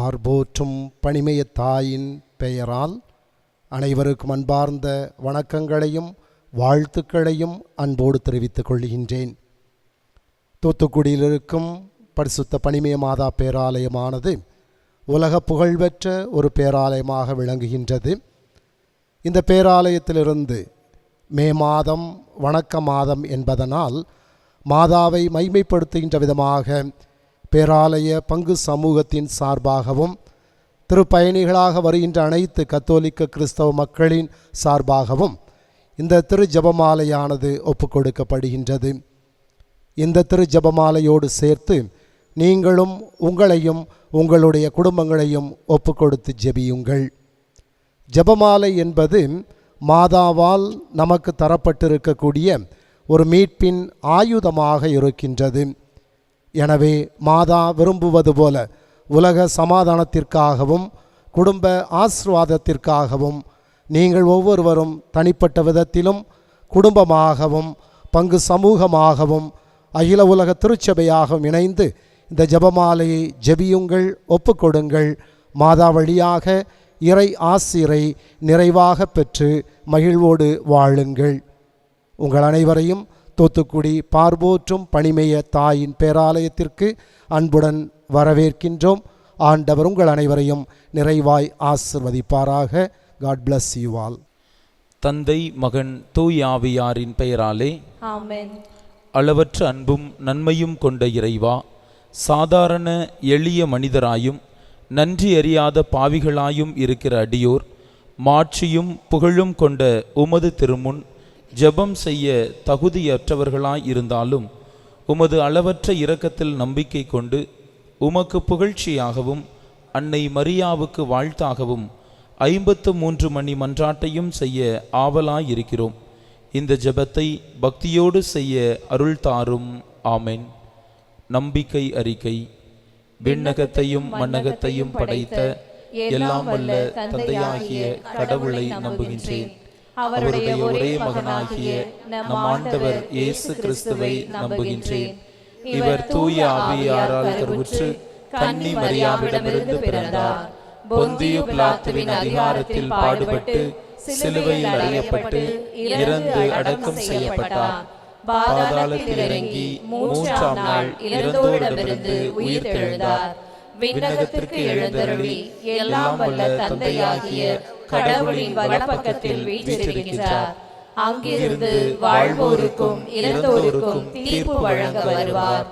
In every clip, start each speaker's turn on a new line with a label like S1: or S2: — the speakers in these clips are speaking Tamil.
S1: பார்போற்றும் பணிமய தாயின் பெயரால் அனைவருக்கும் அன்பார்ந்த வணக்கங்களையும் வாழ்த்துக்களையும் அன்போடு தெரிவித்துக் கொள்கின்றேன். தூத்துக்குடியில் இருக்கும் பரிசுத்த பணிமய மாதா பேராலயமானது உலக புகழ்பெற்ற ஒரு பேராலயமாக விளங்குகின்றது. இந்த பேராலயத்திலிருந்து மே மாதம் வணக்க மாதம் என்பதனால் மாதாவை மைமைப்படுத்துகின்ற விதமாக பேராலய பங்கு சமூகத்தின் சார்பாகவும் திருப்பயணிகளாக வருகின்ற அனைத்து கத்தோலிக்க கிறிஸ்தவ மக்களின் சார்பாகவும் இந்த திரு ஜெபமாலையானது ஒப்புக்கொடுக்கப்படுகின்றது. இந்த திரு ஜெபமாலையோடு சேர்த்து நீங்களும் உங்களையும் உங்களுடைய குடும்பங்களையும் ஒப்புக்கொடுத்து ஜெபியுங்கள். ஜெபமாலை என்பது மாதாவால் நமக்கு தரப்பட்டிருக்கக்கூடிய ஒரு மீட்பின் ஆயுதமாக இருக்கின்றது. எனவே மாதா விரும்புவது போல உலக சமாதானத்திற்காகவும் குடும்ப ஆசீர்வாதத்திற்காகவும் நீங்கள் ஒவ்வொருவரும் தனிப்பட்ட விதத்திலும் குடும்பமாகவும் பங்கு சமூகமாகவும் அகில உலக திருச்சபையாகவும் இணைந்து இந்த ஜெபமாலையை ஜெபியுங்கள், ஒப்புக்கொடுங்கள். மாதா வழியாக இறை ஆசிரை நிறைவாக பெற்று மகிழ்வோடு வாழுங்கள். உங்கள் அனைவரையும் தூத்துக்குடி பார்போற்றும் பணிமய தாயின் பேராலயத்திற்கு அன்புடன் வரவேற்கின்றோம். ஆண்டவர் உங்கள் அனைவரையும் நிறைவாய் ஆசிர்வதிப்பாராக. God bless you all.
S2: தந்தை மகன் தூய் ஆவியாரின் பெயராலே
S3: ஆமென்.
S2: அளவற்ற அன்பும் நன்மையும் கொண்ட இறைவா, சாதாரண எளிய மனிதராயும் நன்றி அறியாத பாவிகளாயும் இருக்கிற அடியோர் மாட்சியும் புகழும் கொண்ட உமது திருமுன் ஜெபம் செய்ய தகுதியற்றவர்களாய் இருந்தாலும் உமது அளவற்ற இரக்கத்தில் நம்பிக்கை கொண்டு உமக்கு புகழ்ச்சியாகவும் அன்னை மரியாவுக்கு வாழ்த்தாகவும் 53 மணி மன்றாட்டையும் செய்ய ஆவலாயிருக்கிறோம். இந்த ஜெபத்தை பக்தியோடு செய்ய அருள் தாரும். ஆமென். நம்பிக்கை அறிக்கை. விண்ணகத்தையும் மண்ணகத்தையும் படைத்த எல்லாம் வல்ல தந்தையாகிய கடவுளை நம்புகின்றேன். அவருடைய ஒரே மகனாகிய நம் ஆண்டவர் இயேசு கிறிஸ்துவை நம்புகின்றேன். இவர் தூய ஆவியாரால் கருவுற்று கன்னி மரியாவிடமிருந்து பிறந்தார். பொந்தியு பிலாத்துவின் அதிகாரத்தில் பாடுபட்டு சிலுவையில் அறையப்பட்டு இறந்து அடக்கம் செய்யப்பட்டார். பாதாளத்தில் இறங்கி 3ஆம் நாள் இறந்தோரிடமிருந்து உயிர்த்தெழுந்தார். விண்ணகத்திற்கு எழுந்தருளி எல்லாம் வல்ல தந்தையாகிய கடவுளின் வலப்பக்கத்தில் வீற்றிருக்கின்றார். அங்கிருந்து வாழ்வோருக்கும் இறந்தோருக்கும் தீர்ப்பு வழங்க வருவார்.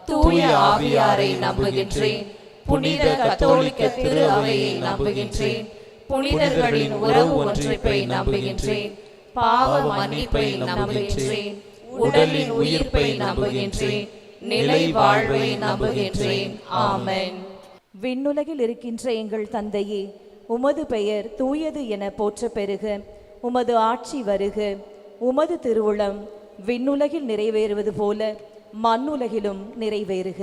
S2: தூய ஆவியாரை நம்புகின்றேன். புனித கத்தோலிக்க திரு அவையை நம்புகின்றேன். புனிதர்களின் உறவு ஒன்றிப்பை நம்புகின்றேன். பாவ மன்னிப்பை நம்புகின்றேன். உடலின் உயிர்ப்பை நம்புகின்றேன். நிலை வாழ்வை நம்புகின்றேன். ஆமென்.
S3: விண்ணுலகில் இருக்கின்ற எங்கள் தந்தையே, உமது பெயர் தூயது என போற்ற பெறுக. உமது ஆட்சி வருக. உமது திருவுளம் விண்ணுலகில் நிறைவேறுவது போல மண்ணுலகிலும் நிறைவேறுக.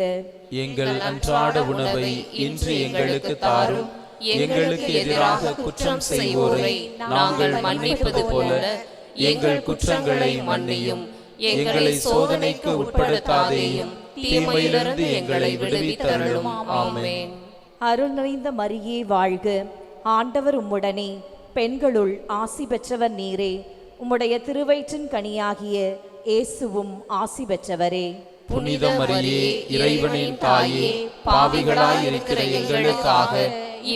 S2: எங்கள் அன்றாட உணவை இன்று எங்களுக்கு தாரும். எங்களுக்கு எதிராக குற்றம் செய்வோரை நாங்கள் மன்னிப்பது போல எங்கள் குற்றங்களை மன்னியும். எங்களை சோதனைக்கு உட்படுத்தாதேயும், தீமையிலிருந்து எங்களை விடுவித்தருளும். ஆமென்.
S3: அருள் நிறைந்த மரியே வாழ்க. ஆண்டவர் உம்முடனே, பெண்களுள் ஆசி பெற்றவர் நீரே. உம்முடைய திருவயிற்றின் கனியாகிய இயேசுவும் ஆசி பெற்றவரே.
S2: புனித மரியே, இறைவனின் தாயே, பாவிகளாய் இருக்கிற எங்களுக்காக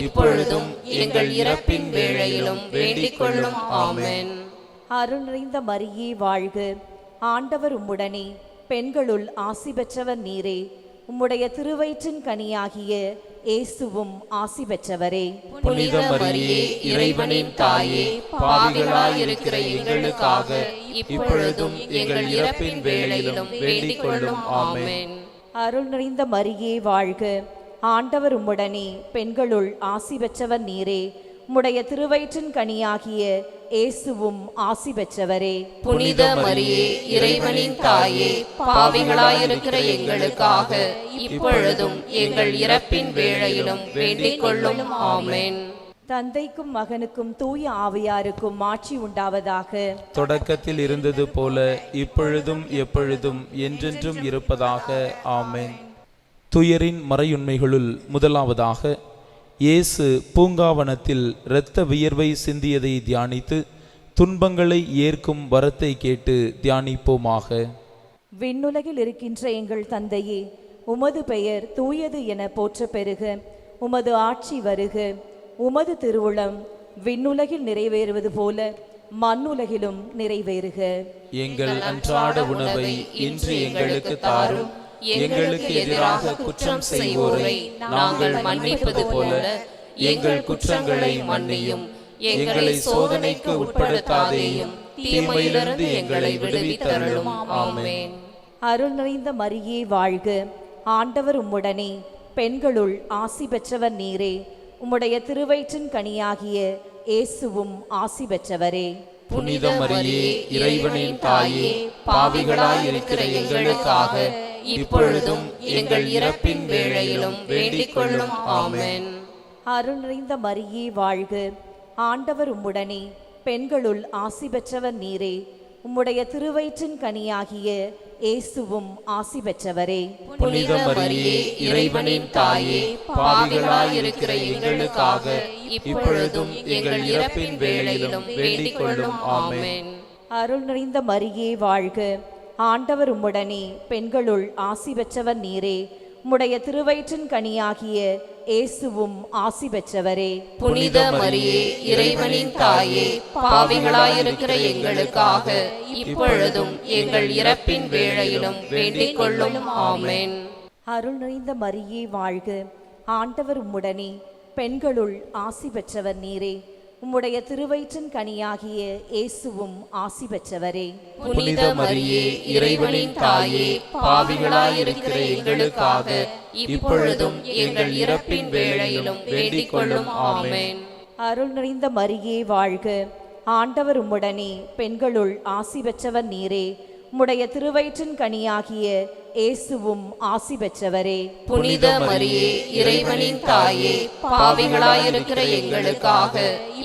S2: இப்பொழுதும் எங்கள் இறப்பின் வேளையிலும் வேண்டிக் கொள்ளும். ஆமென்.
S3: அருள் நிறைந்த மரியே வாழ்க. ஆண்டவர் உம்முடனே, பெண்களுள் ஆசி பெற்றவர் நீரே. உம்முடைய திருவயிற்றின் கனியாகிய இயேசுவும் ஆசி பெற்றவரே.
S2: புனித மரியே, இறைவனின் தாயே, பாவிகளாய் இருக்கிற எங்களுக்காக இப்பொழுதும் எங்கள் இறப்பின் வேளையிலும் வேண்டிக் கொள்ளும். ஆமென்.
S3: அருள் நிறைந்த மரியே வாழ்க. ஆண்டவர் உம்முடனே, பெண்களுள் ஆசி பெற்றவர் நீரே. உம்முடைய திருவயிற்றின் கனியாகிய இயேசுவும் ஆசி பெற்றவரே.
S4: புனித மரியே, இறைவனின் தாயே, பாவிகளாயிருக்கிற எங்களுக்காக இப்பொழுதும் எங்கள் இறப்பின் வேளையிலும் வேண்டிக் கொள்ளும். ஆமென்.
S3: தந்தைக்கும் மகனுக்கும் தூய ஆவியாருக்கும் ஆட்சி உண்டாவதாக.
S2: தொடக்கத்தில் இருந்தது போல இப்பொழுதும் எப்பொழுதும் என்றென்றும் இருப்பதாக. ஆமென். துயரின் மறையுண்மைகளுள் முதலாவதாக, இயேசு பூங்காவனத்தில் இரத்த வியர்வை சிந்தியதை தியானித்து துன்பங்களை ஏற்கும் வரத்தை கேட்டு தியானிப்போமாக.
S3: விண்ணுலகில் இருக்கின்ற எங்கள் தந்தையே, உமது பெயர் தூயது என போற்ற பெறுக. உமது ஆட்சி வருக. உமது திருவுளம் விண்ணுலகில் நிறைவேறுவது போல மண்ணுலகிலும் நிறைவேறுக.
S2: எங்கள் அன்றாட உணவை இன்று எங்களுக்கு தாரும். எங்களுக்கு எதிராக குற்றம் செய்வோரை நாங்கள் மன்னிப்பது போல எங்கள் குற்றங்களை மன்னியும். எங்களை சோதனைக்கு உட்படுத்தாதேயும், தீமையிலிருந்து எங்களை விடுவித்தருளும். ஆமென்.
S3: அருள் நிறைந்த மரியே வாழ்க. ஆண்டவர் உம்முடனே, பெண்களுள் ஆசி பெற்றவர் நீரே. உம்முடைய திருவயிற்றின் கனியாகிய இயேசுவும் ஆசி பெற்றவரே.
S2: புனித மரியே, இறைவனின் தாயே, பாவிகளாய் இருக்கிற எங்களுக்காக இப்பொழுதும் எங்கள் இறப்பின் வேளையிலும் வேண்டிக் கொள்ளும். ஆமென்.
S3: அருள் நிறைந்த மரியே வாழ்க. ஆண்டவர் உம்முடனே, பெண்களுள் ஆசி பெற்றவர் நீரே. உம்முடைய திருவயிற்றின் கனியாகிய இயேசுவும் ஆசி பெற்றவரே.
S2: புனித மரியே, இறைவனின் தாயே, பாவிகளாய் இருக்கிற எங்களுக்காக இப்பொழுதும் எங்கள் இறப்பின் வேளையிலும் வேண்டிக் கொள்ளும். ஆமென்.
S3: அருள் நிறைந்த மரியே வாழ்க. ஆண்டவர் உம்முடனே, பெண்களுள் ஆசி பெற்றவர் நீரே. உம்முடைய திருவயிற்றின் கனியாகிய இயேசுவும் ஆசி பெற்றவரே.
S4: புனித மரியே, இறைவனின் தாயே, பாவிகளாயிருக்கிற எங்களுக்காக இப்பொழுதும் எங்கள் இறப்பின் வேளையிலும் வேண்டிக் கொள்ளும். ஆமென்.
S3: அருள் நிறைந்த மரியே வாழ்க. ஆண்டவர் உம்முடனே, பெண்களுள் ஆசி பெற்றவர் நீரே. உம்முடைய திருவயிற்றின் கனியாகிய இயேசுவும் ஆசி பெற்றவரே.
S2: புனித மரியே, இறைவனின் தாயே, பாவிகளாயிருக்கிற எங்களுக்காக இப்பொழுதும் எங்கள் இறப்பின் வேளையிலும் வேண்டிக் கொள்ளும். ஆமென்.
S3: அருள் நிறைந்த மரியே வாழ்க. ஆண்டவர் உம்முடனே, பெண்களுள் ஆசி பெற்றவர் நீரே. உம்முடைய திருவயிற்றின் கனியாகிய இயேசுவும் ஆசி பெற்றவரே.
S4: புனித மரியே, இறைவனின் தாயே, பாவிகளாயிருக்கிற எங்களுக்காக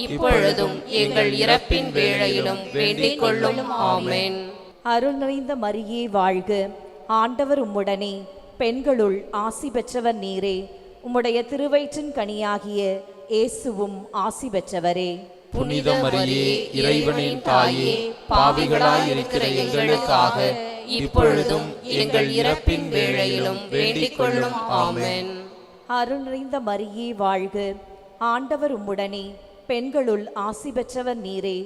S4: இப்பொழுதும் எங்கள் இறப்பின் வேளையிலும் வேண்டிக் கொள்ளும். ஆமென்.
S3: அருள் நிறைந்த மரியே வாழ்க. ஆண்டவர் உம்முடனே, பெண்களுள் ஆசி பெற்றவர் நீரே. உம்முடைய திருவயிற்றின் கனியாகிய இயேசுவும் ஆசி பெற்றவரே.
S2: புனித மரியே, இறைவனின் தாயே, பாவிகளாயிருக்கிற எங்களுக்காக இப்பொழுதும் எங்கள் இறப்பின் வேளையிலும் வேண்டிக் கொள்ளும். ஆமென்.
S3: அருள் நிறைந்த மரியே வாழ்க. ஆண்டவர் உம்முடனே, பெண்களுள் ஆசி பெற்றவர் நீரே.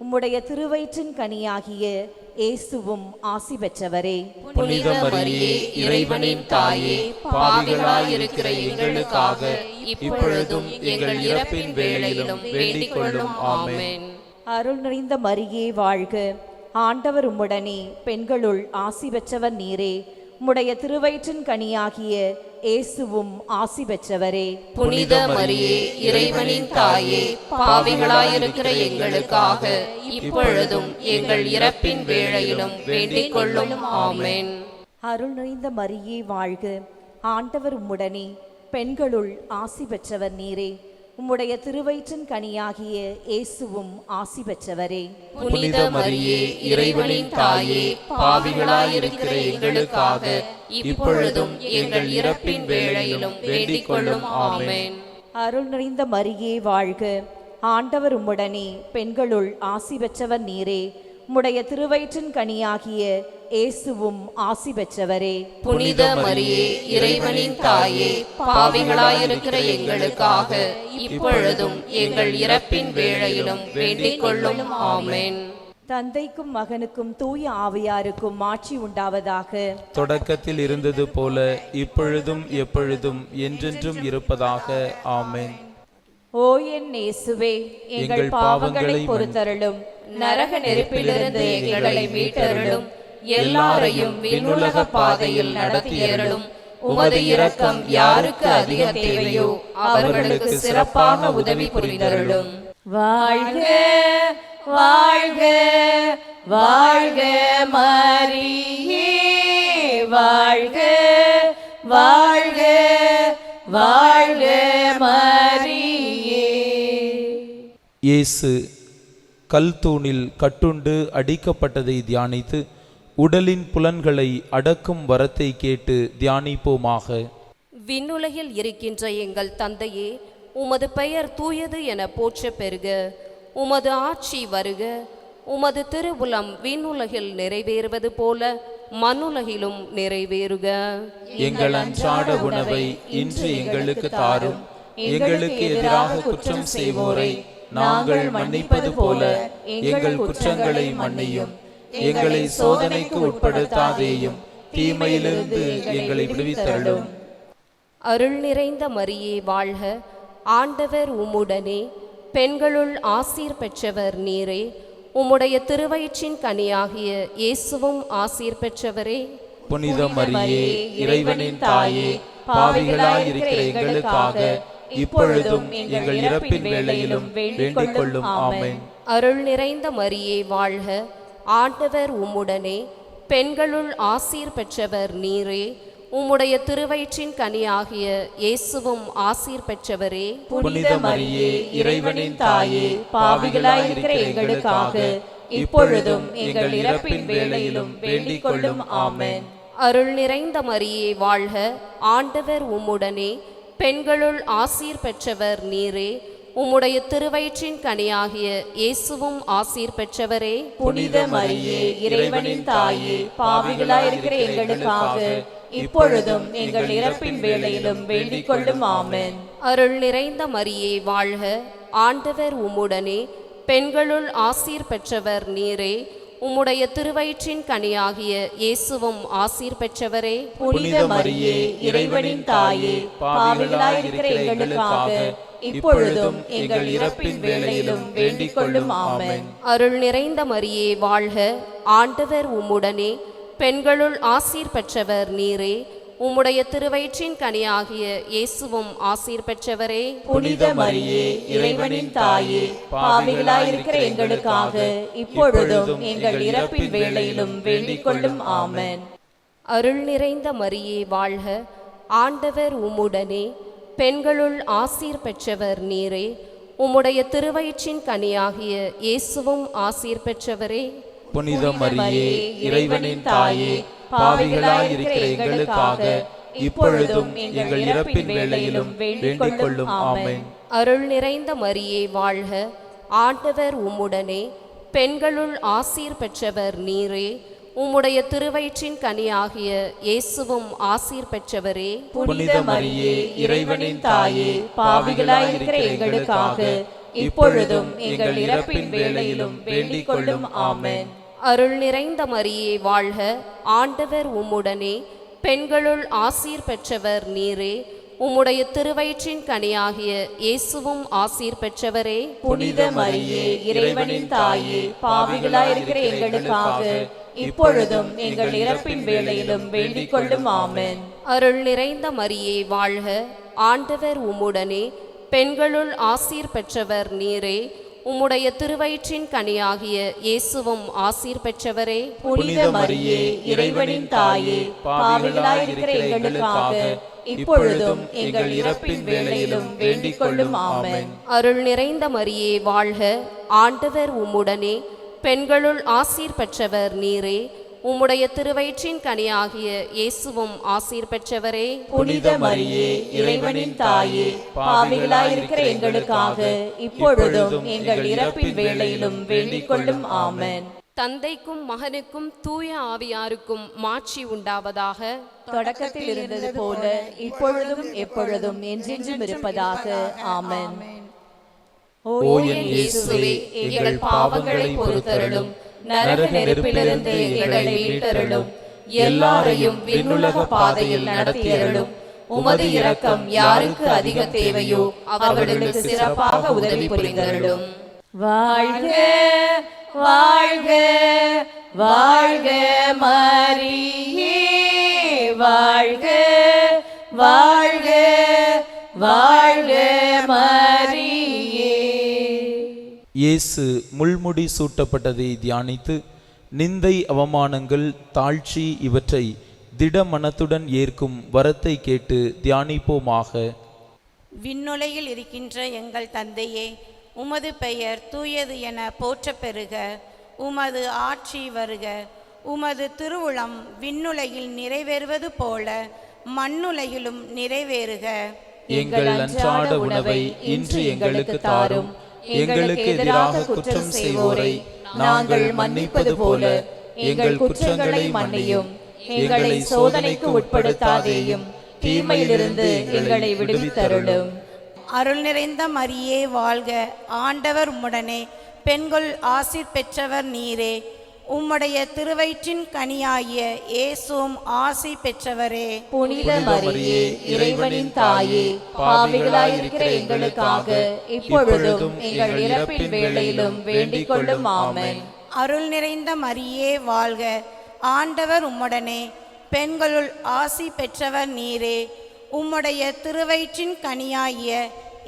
S3: உம்முடைய திருவயிற்றின் கனியாகிய இயேசுவும் ஆசி பெற்றவரே.
S2: புனித மரியே, இறைவனின் தாயே, பாவிகளாயிருக்கிற எங்களுக்காக இப்பொழுதும் எங்கள் இறப்பின் வேளையிலும் வேண்டிக் கொள்ளும். ஆமென்.
S3: அருள் நிறைந்த மரியே வாழ்க. ஆண்டவர் உம்முடனே, பெண்களுள் ஆசி பெற்றவர் நீரே. உம்முடைய திருவயிற்றின் கனியாகிய இயேசுவும் ஆசி பெற்றவரே.
S4: புனித மரியே, இறைவனின் தாயே, பாவிகளாயிருக்கிற எங்களுக்காக இப்பொழுதும் எங்கள் இறப்பின் வேளையிலும் வேண்டிக் கொள்ளும். ஆமென்.
S3: அருள் நிறைந்த மரியே வாழ்க. ஆண்டவர் உம்முடனே, பெண்களுள் ஆசி பெற்றவர் நீரே. உம்முடைய திருவயிற்றின் கனியாகிய இயேசுவும் ஆசி பெற்றவரே.
S2: புனித மரியே, இறைவனின் தாயே, பாவிகளாயிருக்கிற எங்களுக்காக இப்பொழுதும் எங்கள் இறப்பின் வேளையிலும் வேண்டிக் கொள்ளும். ஆமென்.
S3: அருள் நிறைந்த மரியே வாழ்க. ஆண்டவர் உம்முடனே, பெண்களுள் ஆசி பெற்றவர் நீரே. உம்முடைய திருவயிற்றின் கனியாகிய இயேசுவும் ஆசி பெற்றவரே.
S4: புனித மரியே, இறைவனின் தாயே, பாவிகளாயிருக்கிற எங்களுக்காக இப்பொழுதும் எங்கள் இறப்பின் வேளையிலும் வேண்டிக் கொள்ளும். ஆமென்.
S3: தந்தைக்கும் மகனுக்கும் தூய ஆவியாருக்கும் ஆட்சி உண்டாவதாக.
S2: தொடக்கத்தில் இருந்தது போல இப்பொழுதும் எப்பொழுதும் என்றென்றும் இருப்பதாக. ஆமென்.
S3: ஓ என் இயேசுவே, எங்கள் பாவங்களை பொறுத்தருளும்.
S4: நரக நெருப்பிலிருந்து எங்களை மீட்டருளும். எல்லாரையும் விண்ணுலக பாதையில் நடத்தியருளும். உமது இரக்கம் யாருக்கு அதிக தேவையோ அவர்களுக்கு சிறப்பாக உதவி புரிந்தருளும்.
S3: வாழ்க வாழ்க வாழ்க மரியே, வாழ்க வாழ்க வாழ்க மரியே.
S2: இயேசு கல்தூணில் கட்டுண்டு அடிக்கப்பட்டதை தியானித்து உடலின் புலன்களை அடக்கும் வரத்தை கேட்டு தியானிப்போமாக.
S4: விண்ணுலகில் இருக்கின்ற எங்கள் தந்தையே, உமது பெயர் தூயது என போற்ற பெறுக. உமது ஆட்சி வருக. உமது திருவுளம் விண்ணுலகில் நிறைவேறுவது போல மண்ணுலகிலும் நிறைவேறுக.
S2: எங்கள் அன்றாட உணவை இன்று எங்களுக்கு தாரும். எங்களுக்கு எதிராக குற்றம் செய்வோரை நாங்கள் மன்னிப்பது போல எங்கள் குற்றங்களை மன்னியும். எங்களை சோதனைக்கு உட்படுத்தாதேயும், தீமையிலிருந்து எங்களை விடுவித்தருளும்.
S4: அருள் நிறைந்த மரியே வாழ்க. ஆண்டவர் உம்முடனே, பெண்களுள் ஆசீர் பெற்றவர் நீரே. உம்முடைய திருவயிற்றின் கனியாகிய இயேசுவும் ஆசீர் பெற்றவரே.
S2: புனித மரியே, இறைவனின் தாயே, பாவிகளாயிருக்கிற எங்களுக்காக இப்பொழுதும் எங்கள் இறப்பின் வேளையிலும் வேண்டிக் கொள்ளும். ஆமென்.
S4: அருள் நிறைந்த மரியே வாழ்க. ஆண்டவர் உம்முடனே, பெண்களுள் ஆசீர் பெற்றவர் நீரே. உம்முடைய திருவயிற்றின் கனியாகிய இயேசுவும் ஆசீர் பெற்றவரே.
S2: புனித மரியே, இறைவனின் தாயே, பாவிகளாயிருக்கிற எங்களுக்காக இப்பொழுதும் எங்கள் இறப்பின் வேளையிலும் வேண்டிக் கொள்ளும். ஆமென்.
S4: அருள் நிறைந்த மரியே வாழ்க. ஆண்டவர் உம்முடனே, பெண்களுள் ஆசீர் பெற்றவர் நீரே. உம்முடைய திருவயிற்றின் கனியாகிய இயேசுவும் ஆசீர் பெற்றவரே.
S3: புனித மரியே, இறைவனின் தாயே, பாவிகளாயிருக்கிற எங்களுக்காக இப்பொழுதும் எங்கள் இறப்பின் வேளையிலும் வேண்டிக் கொள்ளும். ஆமென்.
S4: அருள் நிறைந்த மரியே வாழ்க. ஆண்டவர் உம்முடனே, பெண்களுள் ஆசீர் பெற்றவர் நீரே. உம்முடைய திருவயிற்றின் கனியாகிய இயேசுவும் ஆசீர் பெற்றவரே.
S3: புனித மரியே, இறைவனின் தாயே, பாவிகளாயிருக்கிற எங்களுக்காக இப்பொழுதும் எங்கள் இறப்பின் வேளையிலும் வேண்டிக் கொள்ளும். ஆமென்.
S4: அருள் நிறைந்த மரியே வாழ்க. ஆண்டவர் உம்முடனே, பெண்களுள் ஆசீர் பெற்றவர் நீரே. உம்முடைய திருவயிற்றின் கனியாகிய இயேசுவும் ஆசீர் பெற்றவரே.
S3: புனித மரியே, இறைவனின் தாயே, பாவிகளாயிருக்கிற எங்களுக்காக இப்பொழுதும் எங்கள் இறப்பின் வேளையிலும் வேண்டிக் கொள்ளும். ஆமென்.
S4: அருள் நிறைந்த மரியே வாழ்க. ஆண்டவர் உம்முடனே, பெண்களுள் ஆசீர் பெற்றவர் நீரே. உம்முடைய திருவயிற்றின் கனியாகிய இயேசுவும் ஆசீர் பெற்றவரே.
S2: புனித மரியே, இறைவனின் தாயே, பாவிகளாயிருக்கிற எங்களுக்காக இப்பொழுதும் எங்கள் இறப்பின் வேளையிலும் வேண்டிக் கொள்ளும். ஆமென்.
S4: அருள் நிறைந்த மரியே வாழ்க. ஆண்டவர் உம்முடனே, பெண்களுள் ஆசீர் பெற்றவர் நீரே. உம்முடைய திருவயிற்றின் கனியாகிய இயேசுவும் ஆசீர் பெற்றவரே.
S2: புனித மரியே, இறைவனின் தாயே,
S3: பாவிகளாயிருக்கிற எங்களுக்காக இப்பொழுதும் எங்கள் இறப்பின் வேளையிலும் வேண்டிக் கொள்ளும். ஆமென்.
S4: அருள் நிறைந்த மரியே வாழ்க. ஆண்டவர் உம்முடனே, பெண்களுள் ஆசீர் பெற்றவர் நீரே. உம்முடைய திருவயிற்றின் கனியாகிய இயேசுவும் ஆசீர் பெற்றவரே.
S3: புனித மரியே, இறைவனின் தாயே, பாவிகளாயிருக்கிற எங்களுக்காக இப்பொழுதும் எங்கள் இறப்பின் வேளையிலும் வேண்டிக் கொள்ளும். ஆமென்.
S4: அருள் நிறைந்த மரியே வாழ்க. ஆண்டவர் உம்முடனே, பெண்களுள் ஆசீர் பெற்றவர் நீரே. உம்முடைய திருவயிற்றின் கனியாகிய இயேசுவும் ஆசீர் பெற்றவரே.
S3: புனித மரியே, இறைவனின் தாயே, பாவிகளாயிருக்கிற எங்களுக்காக இப்பொழுதும் எங்கள் இறப்பின் வேளையிலும் வேண்டிக் கொள்ளும். ஆமென்.
S4: அருள் நிறைந்த மரியே வாழ்க. ஆண்டவர் உம்முடனே, பெண்களுள் ஆசீர் பெற்றவர் நீரே. உம்முடைய திருவயிற்றின் கனியாகிய இயேசுவும் ஆசீர் பெற்றவரே.
S3: புனித மரியே, இறைவனின் தாயே, பாவிகளாயிருக்கிற எங்களுக்காக இப்பொழுதும் எங்கள் இறப்பின் வேளையிலும் வேண்டிக் கொள்ளும். ஆமென்.
S4: தந்தைக்கும் மகனுக்கும் தூய ஆவியாருக்கும் மாட்சி உண்டாவதாக.
S3: தொடக்கத்தில் இருந்தது போல இப்பொழுதும் எப்பொழுதும் என்றென்றும் இருப்பதாக. ஆமென்.
S2: ஓ என் இயேசுவே, எங்கள் பாவங்களை பொறுத்தருளும்.
S3: நரக நெருப்பிலிருந்து எங்களை மீட்டருளும்.
S4: எல்லாரையும் விண்ணுலக பாதையில் நடத்தியருளும்.
S3: உமது இரக்கம் யாருக்கு அதிக தேவையோ அவர்களுக்கு சிறப்பாக உதவி புரிந்தருளும். வாழ்க வாழ்க வாழ்க மரியே, வாழ்க வாழ்க வாழ்க மரியே.
S2: இயேசு முள்முடி சூட்டப்பட்டதை தியானித்து நிந்தை, அவமானங்கள், தாழ்ச்சி இவற்றை திட மனத்துடன் ஏற்கும் வரத்தை கேட்டு தியானிப்போமாக.
S5: விண்ணுலகில் இருக்கின்ற எங்கள் தந்தையே, உமது பெயர் தூயது என போற்ற பெறுக. உமது ஆட்சி வருக. உமது திருவுளம் விண்ணுலகில் நிறைவேறுவது போல மண்ணுலகிலும் நிறைவேறுக.
S2: எங்கள் அன்றாட உணவை இன்று எங்களுக்கு தாரும். எங்களுக்கு எதிராக குற்றம் செய்வோரை நாங்கள் மன்னிப்பது போல எங்கள் குற்றங்களை மன்னியும். எங்களை சோதனைக்கு உட்படுத்தாதேயும், தீமையிலிருந்து எங்களை விடுவித்தருளும்.
S5: அருள் நிறைந்த மரியே வாழ்க, ஆண்டவர் உம்முடனே, பெண்கள் ஆசீர் பெற்றவர் நீரே. உம்முடைய திருவயிற்றின் கனியாகிய இயேசுவும் ஆசி பெற்றவரே.
S3: புனித மரியே, இறைவனின் தாயே, பாவிகளாயிருக்கிற எங்களுக்காக இப்பொழுதும் எங்கள் இறப்பின் வேளையிலும் வேண்டிக் கொள்ளும். ஆமென்.
S5: அருள் நிறைந்த மரியே வாழ்க, ஆண்டவர் உம்முடனே, பெண்களுள் ஆசி பெற்றவர் நீரே. உம்முடைய திருவயிற்றின் கனியாகிய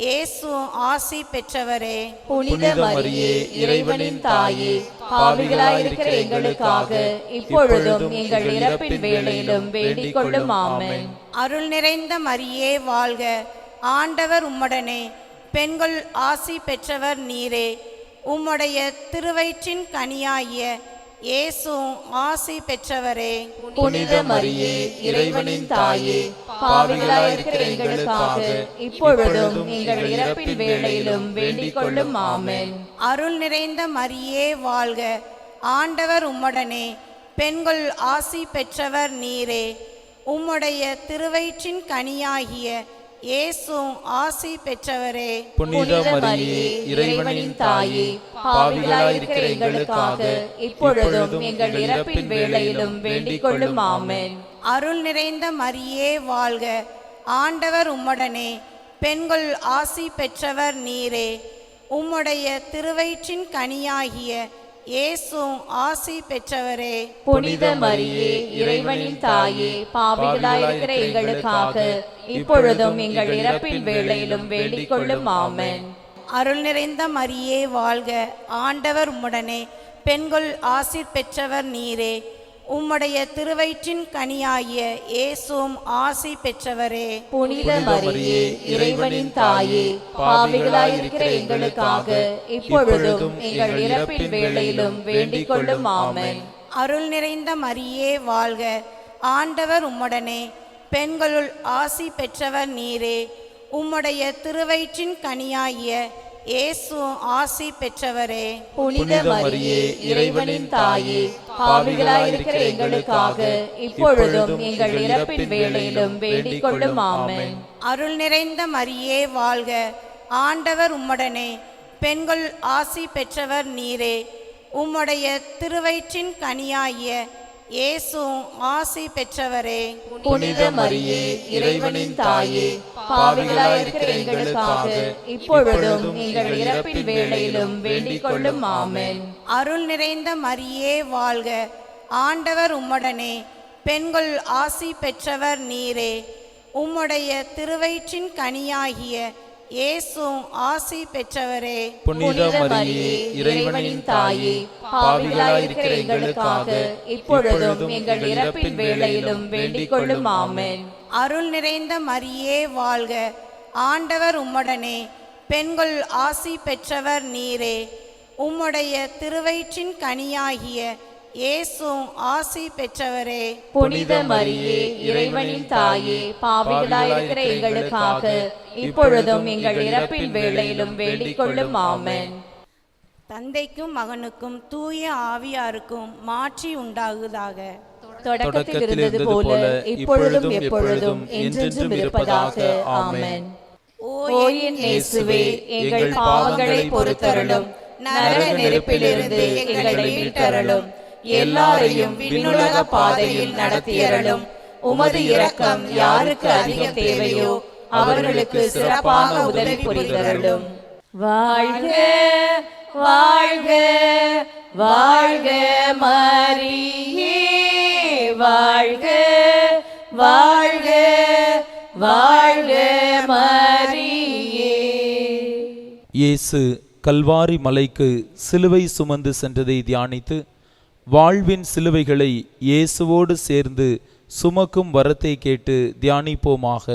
S5: இயேசு ஆசி பெற்றவரே.
S3: புனித மரியே, இறைவனின் தாயே, பாவிகளாயிருக்கிற எங்களுக்காக இப்பொழுதும் எங்கள் இறப்பின் வேளையிலும் வேண்டிக் கொள்ளும். ஆமென்.
S5: அருள் நிறைந்த மரியே வாழ்க, ஆண்டவர் உம்முடனே, பெண்கள் ஆசி பெற்றவர் நீரே. உம்முடைய திருவயிற்றின் கனியாகிய இயேசு ஆசி பெற்றவரே.
S3: புனித மரியே, இறைவனின் தாயே, பாவிகளாயிருக்கிற எங்களுக்காக இப்பொழுதும் எங்கள் இறப்பின் வேளையிலும் வேண்டிக் கொள்ளும். ஆமென்.
S5: அருள் நிறைந்த மரியே வாழ்க, ஆண்டவர் உம்முடனே, பெண்கள் ஆசி பெற்றவர் நீரே. உம்முடைய திருவயிற்றின் கனியாகிய இயேசு ஆசி பெற்றவரே.
S2: புனித மரியே, இறைவனின் தாயே, பாவிகளாயிருக்கிற எங்களுக்காக இப்பொழுதும் எங்கள் இறப்பின் வேளையிலும் வேண்டிக் கொள்ளும். ஆமென்.
S5: அருள் நிறைந்த மரியே வாழ்க, ஆண்டவர் உம்முடனே, பெண்கள் ஆசி பெற்றவர் நீரே. உம்முடைய திருவயிற்றின் கனியாகிய இயேசு ஆசி பெற்றவரே.
S3: புனித மரியே, இறைவனின் தாயே, பாவிகளாயிருக்கிற எங்களுக்காக இப்பொழுதும் எங்கள் இறப்பின் வேளையிலும் வேண்டிக் கொள்ளும். ஆமென்.
S5: அருள் நிறைந்த மரியே வாழ்க, ஆண்டவர் உம்முடனே, பெண்கள் ஆசீர் பெற்றவர் நீரே. உம்முடைய திருவயிற்றின் கனியாகிய இயேசுவும் ஆசி பெற்றவரே.
S3: புனித மரியே, இறைவனின் தாயே, பாவிகளாயிருக்கிற எங்களுக்காக இப்பொழுதும் எங்கள் இறப்பின் வேளையிலும் வேண்டிக் கொள்ளும். ஆமென்.
S5: அருள் நிறைந்த மரியே வாழ்க, ஆண்டவர் உம்முடனே, பெண்களுள் ஆசி பெற்றவர் நீரே. உம்முடைய திருவயிற்றின் கனியாகிய இயேசு ஆசி பெற்றவரே.
S3: புனித மரியே, இறைவனின் தாயே, பாவிகளாயிருக்கிற எங்களுக்காக இப்பொழுதும் எங்கள் இறப்பின் வேளையிலும் வேண்டிக் கொள்ளும். ஆமென்.
S5: அருள் நிறைந்த மரியே வாழ்க, ஆண்டவர் உம்முடனே, பெண்கள் ஆசி பெற்றவர் நீரே. உம்முடைய திருவயிற்றின் கனியாகிய இயேசு ஆசி பெற்றவரே.
S3: புனித மரியே, இறைவனின் தாயே, பாவிகளாயிருக்கிற எங்களுக்காக இப்பொழுதும் எங்கள் இறப்பின் வேளையிலும் வேண்டிக் கொள்ளும். ஆமென்.
S5: அருள் நிறைந்த மரியே வாழ்க, ஆண்டவர் உம்முடனே, பெண்கள் ஆசி பெற்றவர் நீரே. உம்முடைய திருவயிற்றின் கனியாகிய இயேசு ஆசி பெற்றவரே.
S2: புனித மரியே, இறைவனின் தாயே, பாவிகளாயிருக்கிற எங்களுக்காக இப்பொழுதும் எங்கள் இறப்பின் வேளையிலும் வேண்டிக் கொள்ளும். ஆமென்.
S5: அருள் நிறைந்த மரியே வாழ்க, ஆண்டவர் உம்முடனே, பெண்கள் ஆசி பெற்றவர் நீரே. உம்முடைய திருவயிற்றின் கனியாகிய இயேசு ஆசி பெற்றவரே.
S3: புனித மரியே, இறைவனின் தாயே, பாவிகளாயிருக்கிற எங்களுக்காக இப்பொழுதும் எங்கள் இறப்பின் வேளையிலும் வேண்டிக் கொள்ளும். ஆமென்.
S5: தந்தைக்கும் மகனுக்கும் தூய ஆவியாருக்கும் மாற்றி உண்டாகுதாக.
S3: தொடக்கத்தில் இருந்தது போல இப்பொழுதும் எப்பொழுதும் என்றென்றும் இருப்பதாக. ஆமென். ஓ என் இயேசுவே, எங்கள் பாவங்களை பொறுத்தருளும், நரக நெருப்பிலிருந்து எங்களை மீட்டருளும், எல்லாரையும் விண்ணுலக பாதையில் நடத்தியருளும். உமது இரக்கம் யாருக்கு அதிக தேவையோ அவர்களுக்கு சிறப்பாக உதவி புரிந்தருளும். வாழ்க வாழ்க வாழ்க மரியே, வாழ்க வாழ்க வாழ்க மரியே.
S2: இயேசு கல்வாரி மலைக்கு சிலுவை சுமந்து சென்றதை தியானித்து வாழ்வின் சிலுவைகளை இயேசுவோடு சேர்ந்து சுமக்கும் வரத்தை கேட்டு தியானிப்போமாக.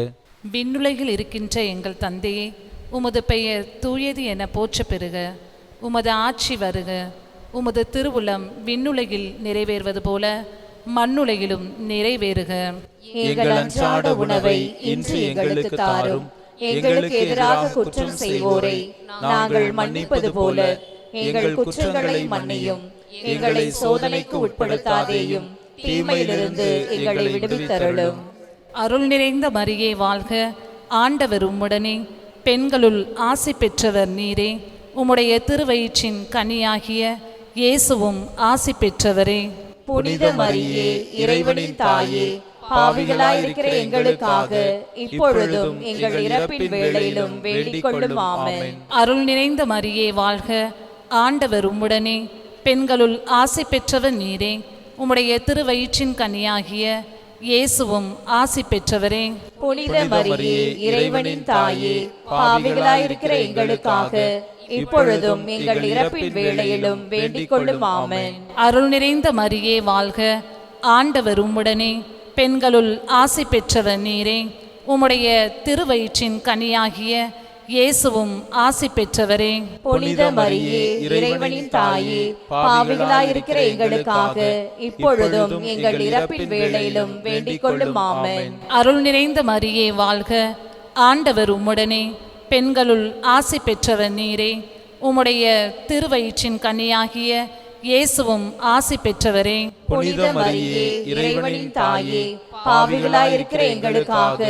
S6: விண்ணுலகில் இருக்கின்ற எங்கள் தந்தையே, உமது பெயர் தூயது என போற்ற பெறுக. உமது ஆட்சி வருக. உமது திருவுளம் விண்ணுலகில் நிறைவேறுவது போல மண்ணுலகிலும் நிறைவேறுக.
S3: எங்கள் அன்றாட உணவை இன்று எங்களுக்கு தாரும். எங்களுக்கு எதிராக குற்றம் செய்வோரை நாங்கள் மன்னிப்பது போல எங்கள் குற்றங்களை மன்னியும். எங்களை சோதனைக்கு உட்படுத்தாதேயும், தீமையிலிருந்து எங்களை விடுவித்தருளும்.
S6: அருள் நிறைந்த மரியே வாழ்க, ஆண்டவர் உம்முடனே, பெண்களுள் ஆசி பெற்றவர் நீரே. உம்முடைய திருவயிற்றின் கனியாகிய இயேசுவும் ஆசி பெற்றவரே.
S3: புனித மரியே, இறைவனின் தாயே, பாவிகளாயிருக்கிற எங்களுக்காக இப்பொழுதும் எங்கள் இறப்பின் வேளையிலும் வேண்டிக் கொள்ளும். ஆமென்.
S6: அருள் நிறைந்த மரியே வாழ்க, ஆண்டவர் உம்முடனே, பெண்களுள் ஆசி பெற்றவர் நீரே. உம்முடைய திருவயிற்றின் கனியாகிய இயேசுவும் ஆசி பெற்றவரே.
S3: புனித மரியே, இறைவனின் தாயே, பாவிகளாயிருக்கிற எங்களுக்காக இப்பொழுதும் எங்கள் இறப்பின் வேளையிலும் வேண்டிக் கொள்ளும். ஆமென்.
S6: அருள் நிறைந்த மரியே வாழ்க, ஆண்டவர் உம்முடனே, பெண்களுள் ஆசி பெற்றவர் நீரே. உம்முடைய திருவயிற்றின் கனியாகிய இயேசுவும் ஆசி பெற்றவரே.
S3: புனித மரியே, இறைவனின் தாயே, பாவிகளாயிருக்கிற எங்களுக்காக இப்பொழுதும் எங்கள் இறப்பின் வேளையிலும் வேண்டிக் கொள்ளும். ஆமென்.
S6: அருள் நிறைந்த மரியே வாழ்க, ஆண்டவர் உம்முடனே, பெண்களுள் ஆசி பெற்றவர் நீரே. உம்முடைய திருவயிற்றின் கனியாகிய இயேசுவும் ஆசி பெற்றவரே.
S3: புனித மரியே, இறைவனின் தாயே, பாவிகளாயிருக்கிற எங்களுக்காக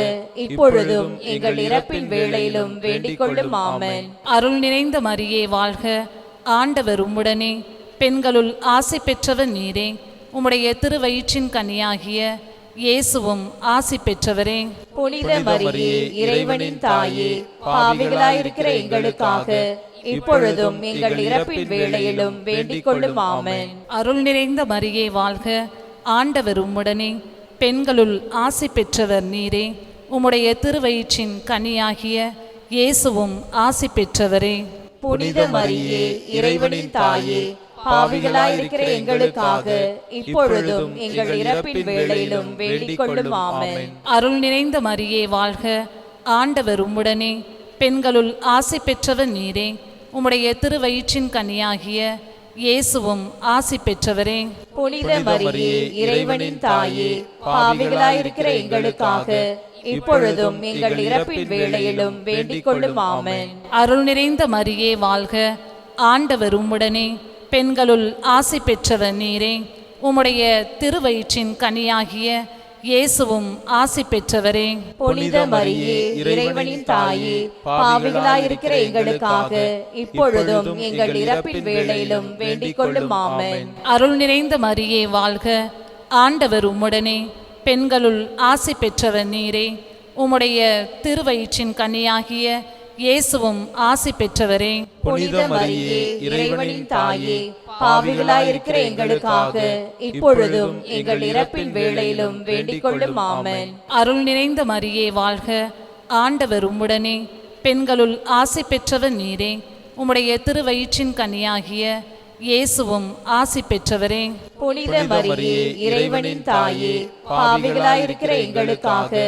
S3: இப்பொழுதும் எங்கள் இறப்பின் வேளையிலும் வேண்டிக் கொள்ளும். ஆமென்.
S6: அருள் நிறைந்த மரியே வாழ்க, ஆண்டவர் உம்முடனே, பெண்களுள் ஆசி பெற்றவர் நீரே. உம்முடைய திருவயிற்றின் கனியாகிய இயேசுவும் ஆசி பெற்றவரே.
S3: புனித மரியே, இறைவனின் தாயே, பாவிகளாயிருக்கிற எங்களுக்காக இப்பொழுதும் எங்கள் இறப்பின் வேளையிலும் வேண்டிக் கொள்ளும். ஆமென்.
S6: அருள் நிறைந்த மரியே வாழ்க, ஆண்டவர் உம்முடனே, பெண்களுள் ஆசி பெற்றவர் நீரே. உம்முடைய திருவயிற்றின் கனியாகிய இயேசுவும் ஆசி பெற்றவரே.
S3: புனித மரியே, இறைவனின் தாயே, பாவிகளாயிருக்கிற எங்களுக்காக இப்பொழுதும் எங்கள் இறப்பின் வேளையிலும் வேண்டிக் கொள்ளும். ஆமென்.
S6: அருள் நிறைந்த மரியே வாழ்க, ஆண்டவர் உம்முடனே, பெண்களுள் ஆசி பெற்றவர் நீரே. உம்முடைய திருவயிற்றின் கனியாகிய இயேசுவும் ஆசி பெற்றவரே.
S3: புனித மரியே, இறைவனின் தாயே, பாவிகளாயிருக்கிற எங்களுக்காக இப்பொழுதும் எங்கள் இறப்பின் வேளையிலும் வேண்டிக் கொள்ளும். ஆமென்.
S6: அருள் நிறைந்த மரியே வாழ்க, ஆண்டவர் உம்முடனே, பெண்களுள் ஆசி பெற்றவர் நீரே. உம்முடைய திருவயிற்றின் கனியாகிய இயேசுவும் ஆசி பெற்றவரே.
S3: புனித மரியே, இறைவனின் தாயே, பாவிகளாயிருக்கிற எங்களுக்காக இப்பொழுதும் எங்கள் இறப்பின் வேளையிலும் வேண்டிக் கொள்ளும். ஆமென்.
S6: அருள் நிறைந்த மரியே வாழ்க, ஆண்டவர் உம்முடனே, பெண்களுள் ஆசி பெற்றவர் நீரே. உம்முடைய திருவயிற்றின் கனியாகிய இயேசுவும் ஆசி பெற்றவரே.
S3: புனித மரியே, இறைவனின் தாயே, பாவிகளாயிருக்கிற எங்களுக்காக இப்பொழுதும் எங்கள் இறப்பின் வேளையிலும் வேண்டிக் கொள்ளும். ஆமென்.
S6: அருள் நிறைந்த மரியே வாழ்க, ஆண்டவர் உம்முடனே, பெண்களுள் ஆசி பெற்றவர் நீரே. உம்முடைய திருவயிற்றின் கனியாகிய இயேசுவும் ஆசி பெற்றவரே.
S3: புனித மரியே, இறைவனின் தாயே, பாவிகளாயிருக்கிற எங்களுக்காக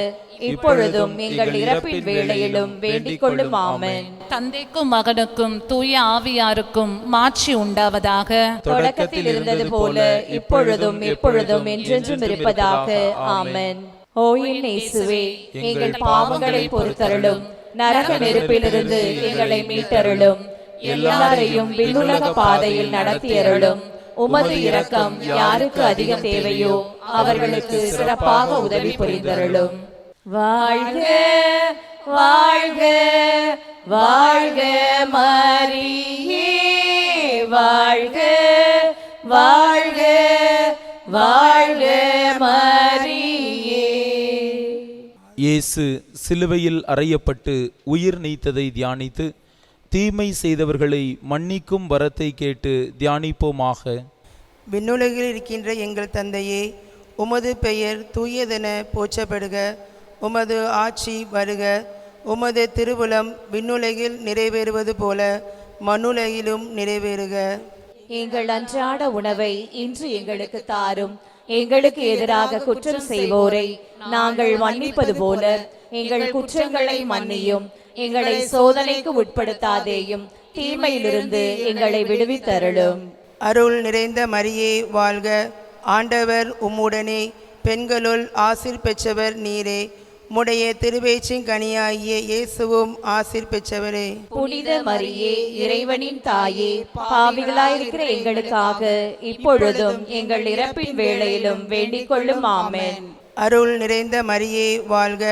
S3: இப்பொழுதும் எங்கள் இறப்பின் வேளையிலும் வேண்டிக் கொள்ளும். ஆமென்.
S6: தந்தைக்கும் மகனுக்கும் தூய ஆவியாருக்கும் மாட்சி உண்டாவதாக.
S3: தொடக்கத்தில் இருந்தது போல இப்பொழுதும் எப்பொழுதும் என்றென்றும் இருப்பதாக. ஆமென். ஓ என் இயேசுவே, எங்கள் பாவங்களை பொறுத்தருளும், நரக நெருப்பிலிருந்து எங்களை மீட்டருளும், எல்லாரையும் விண்ணுலக பாதையில் நடத்தியருளும். உமது இரக்கம் யாருக்கு அதிகம் தேவையோ அவர்களுக்கு சிறப்பாக உதவி புரிந்தருளும். வாழ்க வாழ்க வாழ்க மரியே, வாழ்க வாழ்க வாழ்க மரியே.
S2: இயேசு சிலுவையில் அறையப்பட்டு உயிர் நீத்ததை தியானித்து தீமை செய்தவர்களை மன்னிக்கும் வரத்தை கேட்டு தியானிப்போமாக.
S7: விண்ணுலகில் இருக்கின்ற எங்கள் தந்தையே, உமது பெயர் தூயதென போற்றப்படுக. உமது ஆட்சி வருக. உமது திருவுளம் விண்ணுலகில் நிறைவேறுவது போல மண்ணுலகிலும் நிறைவேறுக.
S3: எங்கள் அன்றாட உணவை இன்று எங்களுக்கு தாரும். எங்களுக்கு எதிராக குற்றம் செய்வோரை நாங்கள் மன்னிப்பது போல எங்கள் குற்றங்களை மன்னியும். எங்களை சோதனைக்கு உட்படுத்தாதேயும், தீமையிலிருந்து எங்களை விடுவித்தருளும்.
S7: அருள் நிறைந்த மரியே வாழ்க, ஆண்டவர் உம்முடனே, பெண்களுள் ஆசீர் பெற்றவர் நீரே. உம்முடைய திருவயிற்றின் கனியாகிய இயேசுவும் ஆசீர் பெற்றவரே.
S3: புனித மரியே இறைவனின் தாயே, பாவிகளாயிருக்கிற எங்களுக்காக இப்பொழுதும் எங்கள் இறப்பின் வேளையிலும் வேண்டிக் கொள்ளும். ஆமென்.
S7: அருள் நிறைந்த மரியே வாழ்க,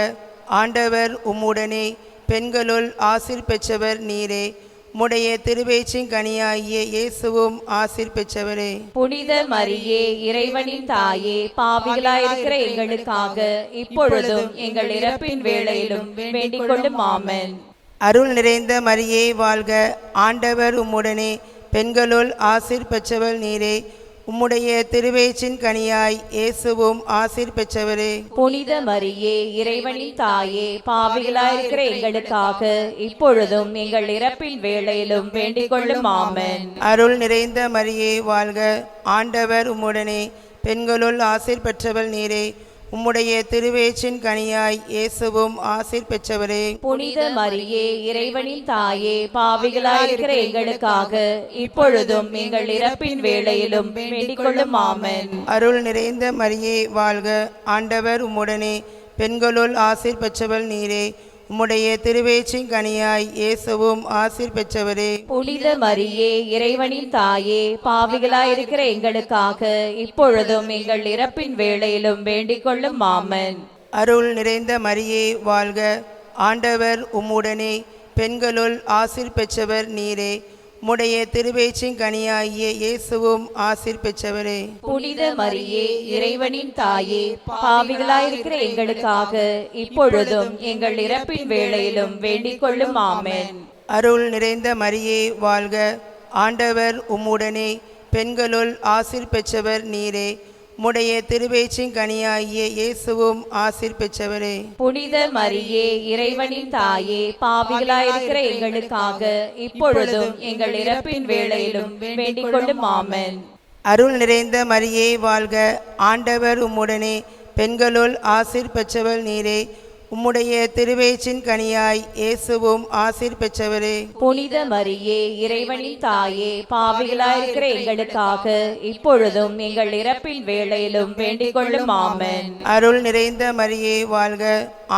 S7: ஆண்டவர் உம்முடனே, பெண்களுள் ஆசீர் பெற்றவர் நீரே. உம்முடைய திருவயிற்றின் கனியாகிய இயேசுவும் ஆசீர் பெற்றவரே.
S3: புனித மரியே இறைவனின் தாயே, பாவிகளாயிருக்கிற எங்களுக்காக இப்பொழுதும் எங்கள் இறப்பின் வேளையிலும் வேண்டிக் கொள்ளும். ஆமென்.
S7: அருள் நிறைந்த மரியே வாழ்க, ஆண்டவர் உம்முடனே, பெண்களுள் ஆசீர் பெற்றவர் நீரே. உம்முடைய திருவயிற்றின் கனியாய் இயேசுவும் ஆசீர் பெற்றவரே.
S3: புனித மரியே இறைவனின் தாயே, பாவிகளாயிருக்கிற எங்களுக்காக இப்பொழுதும் எங்கள் இறப்பின் வேளையிலும் வேண்டிக் கொள்ளும். ஆமென்.
S7: அருள் நிறைந்த மரியே வாழ்க, ஆண்டவர் உம்முடனே, பெண்களுள் ஆசீர் பெற்றவர் நீரே. உம்முடைய திருவயிற்றின் கனியாய் இயேசுவும் ஆசீர் பெற்றவரே.
S3: புனித மரியே இறைவனின் தாயே, பாவிகளாயிருக்கிற எங்களுக்காக இப்பொழுதும் எங்கள் இறப்பின் வேளையிலும் வேண்டிக் கொள்ளும். ஆமென்.
S7: அருள் நிறைந்த மரியே வாழ்க, ஆண்டவர் உம்முடனே, பெண்களுள் ஆசீர் பெற்றவர் நீரே. உம்முடைய திருவயிற்றின் கனியாய் இயேசுவும் ஆசீர் பெற்றவரே.
S3: புனித மரியே இறைவனின் தாயே, பாவிகளாயிருக்கிற எங்களுக்காக இப்பொழுதும் எங்கள் இறப்பின் வேளையிலும் வேண்டிக் கொள்ளும். ஆமென்.
S7: அருள் நிறைந்த மரியே வாழ்க, ஆண்டவர் உம்முடனே, பெண்களுள் ஆசீர் பெற்றவர் நீரே. உம்முடைய திருவயிற்றின் கனியாகிய இயேசுவும் ஆசீர் பெற்றவரே.
S3: புனித மரியே இறைவனின் தாயே, பாவிகளாயிருக்கிற எங்களுக்காக இப்பொழுதும் எங்கள் இறப்பின் வேளையிலும் வேண்டிக் கொள்ளும். ஆமென்.
S7: அருள் நிறைந்த மரியே வாழ்க, ஆண்டவர் உம்முடனே, பெண்களுள் ஆசீர் பெற்றவர் நீரே. உம்முடைய திருவயிற்றின் கனியாகிய இயேசுவும் ஆசீர் பெற்றவரே.
S3: புனித மரியே இறைவனின் தாயே, பாவிகளாயிருக்கிற எங்களுக்காக இப்பொழுதும் எங்கள் இறப்பின் வேளையிலும் வேண்டிக் கொள்ளும். ஆமென்.
S7: அருள் நிறைந்த மரியே வாழ்க, ஆண்டவர் உம்முடனே, பெண்களுள் ஆசீர் பெற்றவர் நீரே. உம்முடைய திருவயிற்றின் கனியாய் இயேசுவும் ஆசீர் பெற்றவரே.
S3: புனித மரியே இறைவனின் தாயே, பாவிகளாயிருக்கிற எங்களுக்காக இப்பொழுதும் எங்கள் இறப்பின் வேளையிலும் வேண்டிக் கொள்ளும். ஆமென்.
S7: அருள் நிறைந்த மரியே வாழ்க,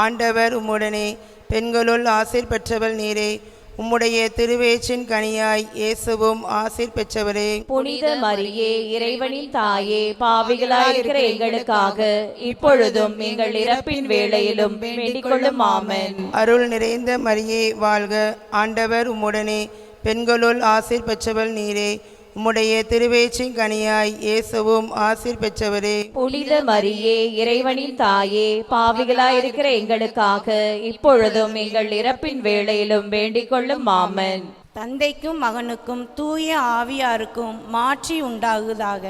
S7: ஆண்டவர் உம்முடனே, பெண்களுள் ஆசீர் பெற்றவர் நீரே. உம்முடைய திருவயிற்றின் கனியாய் இயேசுவும் ஆசீர் பெற்றவரே.
S3: புனித மரியே இறைவனின் தாயே, பாவிகளாயிருக்கிற எங்களுக்காக இப்பொழுதும் எங்கள் இறப்பின் வேளையிலும் வேண்டிக் கொள்ளும். ஆமென்.
S7: அருள் நிறைந்த மரியே வாழ்க, ஆண்டவர் உம்முடனே, பெண்களுள் ஆசீர் பெற்றவர் நீரே. உம்முடைய திருவயிற்றின் கனியாய் இயேசுவும் ஆசீர் பெற்றவரே.
S3: புனித மரியே இறைவனின் தாயே, பாவிகளாயிருக்கிற எங்களுக்காக இப்பொழுதும் எங்கள் இறப்பின் வேளையிலும் வேண்டிக் கொள்ளும். ஆமென்.
S5: தந்தைக்கும் மகனுக்கும் தூய ஆவியாருக்கும் மாற்றி உண்டாகுதாக.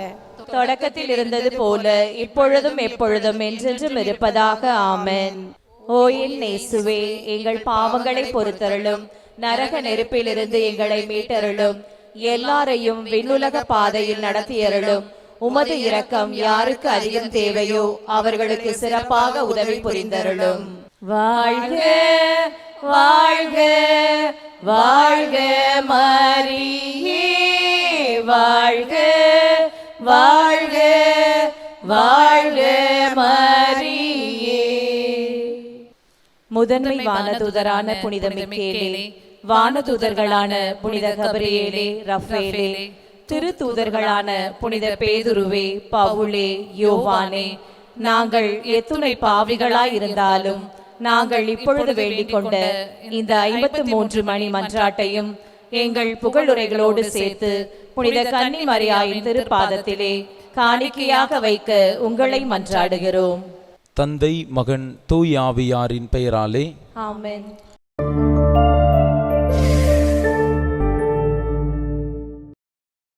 S3: தொடக்கத்தில் இருந்தது போல இப்பொழுதும் எப்பொழுதும் என்றென்றும் இருப்பதாக. ஆமென். ஓ என் இயேசுவே, எங்கள் பாவங்களை பொறுத்தருளும், நரக நெருப்பிலிருந்து எங்களை மீட்டருளும், எல்லாரையும் விண்ணுலக பாதையில் நடத்தியருளும். உமது இரக்கம் யாருக்கு அதிகம் தேவையோ அவர்களுக்கு சிறப்பாக உதவி புரிந்தருளும். வாழ்க வாழ்க வாழ்க மரியே, வாழ்க வாழ்க வாழ்க மரியே. முதன்மை வானதூதரான புனித மிக்கேலே, வானதூதர்களான புனித கபிரியேலே, ரஃபேலே, திருத்தூதர்களான புனித பேதுருவே, பவுலே, யோவானே, நாங்கள் எத்துணை பாவிகளாய் இருந்தாலும் நாங்கள் இப்பொழுது வேண்டிக் கொண்ட இந்த 53 மணி மன்றாட்டையும் எங்கள் புகழுரைகளோடு சேர்த்து புனித கன்னி மரியாயின் திருப்பாதத்திலே காணிக்கையாக வைக்க உங்களை மன்றாடுகிறோம்.
S2: தந்தை, மகன், தூய் ஆவியாரின் பெயராலே
S3: ஆமென்.